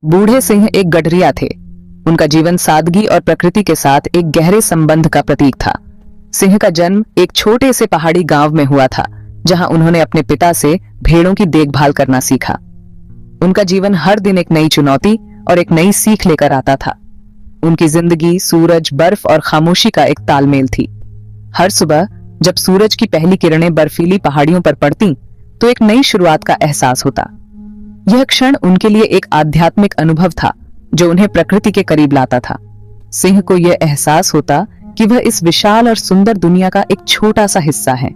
बूढ़े सिंह एक गडरिया थे। उनका जीवन सादगी और प्रकृति के साथ एक गहरे संबंध का प्रतीक था। सिंह का जन्म एक छोटे से पहाड़ी गांव में हुआ था, जहां उन्होंने अपने पिता से भेड़ों की देखभाल करना सीखा। उनका जीवन हर दिन एक नई चुनौती और एक नई सीख लेकर आता था। उनकी जिंदगी सूरज, बर्फ और खामोशी का एक तालमेल थी। हर सुबह जब सूरज की पहली किरणें बर्फीली पहाड़ियों पर पड़ती, तो एक नई शुरुआत का एहसास होता। यह क्षण उनके लिए एक आध्यात्मिक अनुभव था, जो उन्हें प्रकृति के करीब लाता था। सिंह को यह एहसास होता कि वह इस विशाल और सुंदर दुनिया का एक छोटा सा हिस्सा है।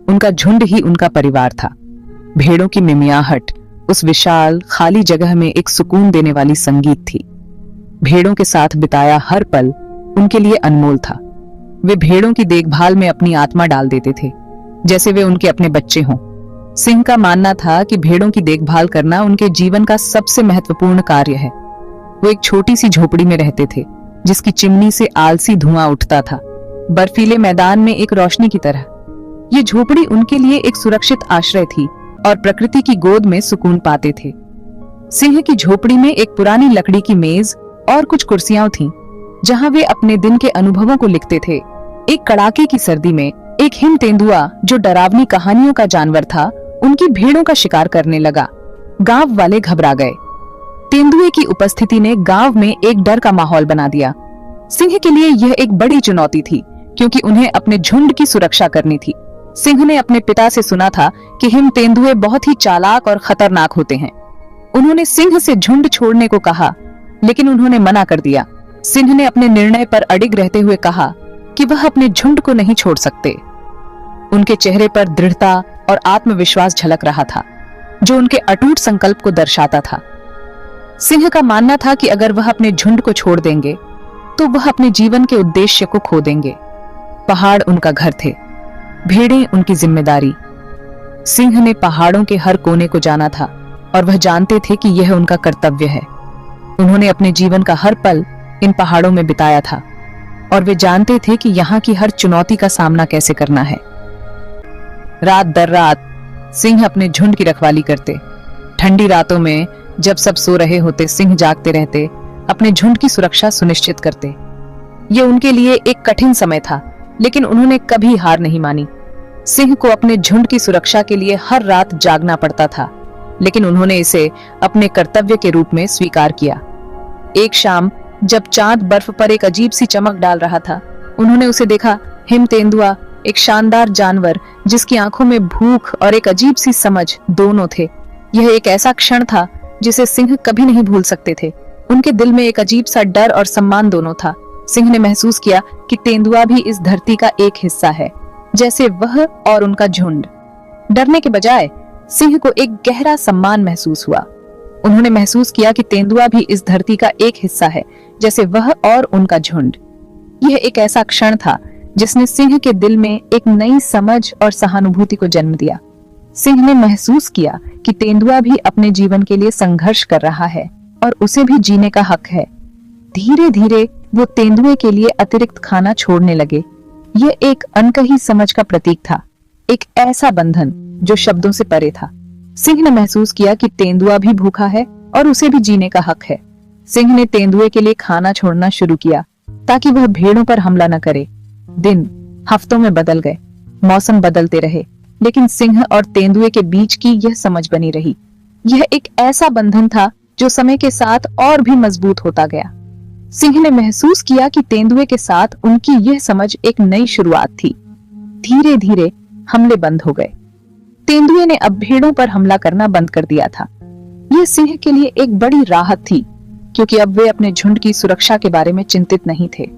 उनका झुंड ही उनका परिवार था। भेड़ों की मिमियाहट उस विशाल खाली जगह में एक सुकून देने वाली संगीत थी। भेड़ों के साथ बिताया हर पल उनके लिए अनमोल था। वे भेड़ों की देखभाल में अपनी आत्मा डाल देते थे, जैसे वे उनके अपने बच्चे हों। सिंह का मानना था कि भेड़ों की देखभाल करना उनके जीवन का सबसे महत्वपूर्ण कार्य है। वो एक छोटी सी झोपड़ी में रहते थे, जिसकी चिमनी से आलसी धुआं उठता था, बर्फीले मैदान में एक रोशनी की तरह। ये झोपड़ी उनके लिए एक सुरक्षित आश्रय थी और प्रकृति की गोद में सुकून पाते थे। सिंह की झोपड़ी में एक पुरानी लकड़ी की मेज और कुछ कुर्सियां थीं, जहां वे अपने दिन के अनुभवों को लिखते थे। एक कड़ाके की सर्दी में एक हिम तेंदुआ, जो डरावनी कहानियों का जानवर था, उनकी भेड़ों का शिकार करने लगा। गांव वाले घबरा गए। तेंदुए की उपस्थिति ने गांव में एक डर का माहौल बना दिया। सिंह के लिए यह एक बड़ी चुनौती थी, क्योंकि उन्हें अपने झुंड की सुरक्षा करनी थी। सिंह ने अपने पिता से सुना था कि हिम तेंदुए बहुत ही चालाक और खतरनाक होते हैं। उन्होंने सिंह से झुंड छोड़ने को कहा, लेकिन उन्होंने मना कर दिया। सिंह ने अपने निर्णय पर अडिग रहते हुए कहा कि वह अपने झुंड को नहीं छोड़ सकते। उनके चेहरे पर दृढ़ता और आत्मविश्वास झलक रहा था, जो उनके अटूट संकल्प को दर्शाता था। सिंह का मानना था कि अगर वह अपने झुंड को छोड़ देंगे, तो वह अपने जीवन के उद्देश्य को खो देंगे। पहाड़ उनका घर थे, भेड़ें उनकी जिम्मेदारी। सिंह ने पहाड़ों के हर कोने को जाना था, और वह जानते थे कि यह उनका कर्तव्य है। उन्होंने अपने जीवन का हर पल इन पहाड़ों में बिताया था, और वे जानते थे कि यहाँ की हर चुनौती का सामना कैसे करना है। रात दर रात सिंह अपने झुंड की रखवाली करते। ठंडी रातों में जब सब सो रहे होते, सिंह जागते रहते, अपने झुंड की सुरक्षा सुनिश्चित करते। ये उनके लिए एक कठिन समय था, लेकिन उन्होंने कभी हार नहीं मानी। सिंह को अपने झुंड की सुरक्षा के लिए हर रात जागना पड़ता था, लेकिन उन्होंने इसे अपने कर्तव्य के रूप में स्वीकार किया। एक शाम जब चांद बर्फ पर एक अजीब सी चमक डाल रहा था, उन्होंने उसे देखा। हिम तेंदुआ, एक शानदार जानवर जिसकी आंखों में भूख और एक अजीब सी समझ दोनों थे। यह एक ऐसा क्षण था जिसे सिंह कभी नहीं भूल सकते थे। उनके दिल में एक अजीब सा डर और सम्मान दोनों था। सिंह ने महसूस किया कि तेंदुआ भी इस धरती का एक हिस्सा है, जैसे वह और उनका झुंड। डरने के बजाय सिंह को एक गहरा सम्मान महसूस हुआ। उन्होंने महसूस किया कि तेंदुआ भी इस धरती का एक हिस्सा है, जैसे वह और उनका झुंड। यह एक ऐसा क्षण था जिसने सिंह के दिल में एक नई समझ और सहानुभूति को जन्म दिया। सिंह ने महसूस किया कि तेंदुआ भी अपने जीवन के लिए संघर्ष कर रहा है और उसे भी जीने का हक है। धीरे धीरे वो तेंदुए के लिए अतिरिक्त खाना छोड़ने लगे। यह एक अनकही समझ का प्रतीक था, एक ऐसा बंधन जो शब्दों से परे था। सिंह ने महसूस किया कि तेंदुआ भी भूखा है और उसे भी जीने का हक है। सिंह ने तेंदुए के लिए खाना छोड़ना शुरू किया, ताकि वह भेड़ों पर हमला न करे। दिन हफ्तों में बदल गए, मौसम बदलते रहे, लेकिन सिंह और तेंदुए के बीच की यह समझ बनी रही। यह एक ऐसा बंधन था जो समय के साथ और भी मजबूत होता गया। सिंह ने महसूस किया कि तेंदुए के साथ उनकी यह समझ एक नई शुरुआत थी। धीरे धीरे हमले बंद हो गए। तेंदुए ने अब भेड़ों पर हमला करना बंद कर दिया था। यह सिंह के लिए एक बड़ी राहत थी, क्योंकि अब वे अपने झुंड की सुरक्षा के बारे में चिंतित नहीं थे।